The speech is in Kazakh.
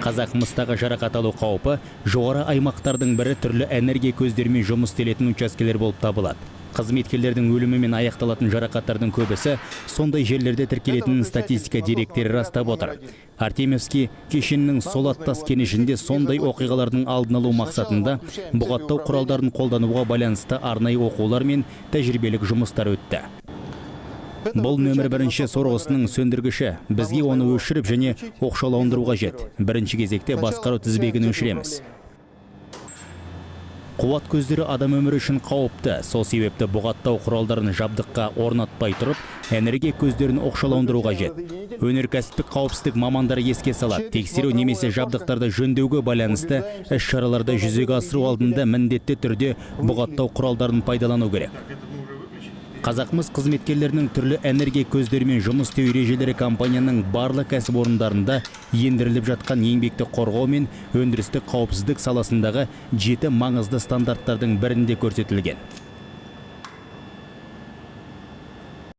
Қазақмыстағы жарақат алу қаупі жоғары аймақтардың бірі түрлі энергия көздерімен жұмыс істелетін учаскелер болып табылады. Қызметкерлердің өлімімен аяқталатын жарақаттардың көбісі сондай жерлерде тіркелетінін статистика деректері растап отыр. Артемьевский кешенінің Солаттас кенішінде сондай оқиғалардың алдын алу мақсатында бұғаттау құралдарын қолдануға байланысты арнайы оқулар мен тәжірибелік жұмыстар өтті. Бұл нөмір бірінші сорғысының сөндіргіші. Бізге оны өшіріп және оқшауландыру қажет. Бірінші кезекте басқару тізбегін өшіреміз. Қуат көздері адам өмірі үшін қауіпті. Сол себепті бұғаттау құралдарын жабдыққа орнатпай тұрып, энергия көздерін оқшауландыру қажет. Өнеркәсіптік қауіпсіздік мамандары еске салады. Тексеру немесе жабдықтарды жөндеуге байланысты іс-шараларды жүзеге асыру алдында міндетті түрде бұғаттау құралдарын пайдалану керек. Қазақмыс қызметкерлерінің түрлі энергия көздерімен жұмыс істеу ережелері компанияның барлық кәсіпорындарында ендіріліп жатқан еңбекті қорғау мен өндірістік қауіпсіздік саласындағы 7 маңызды стандарттардың бірінде көрсетілген.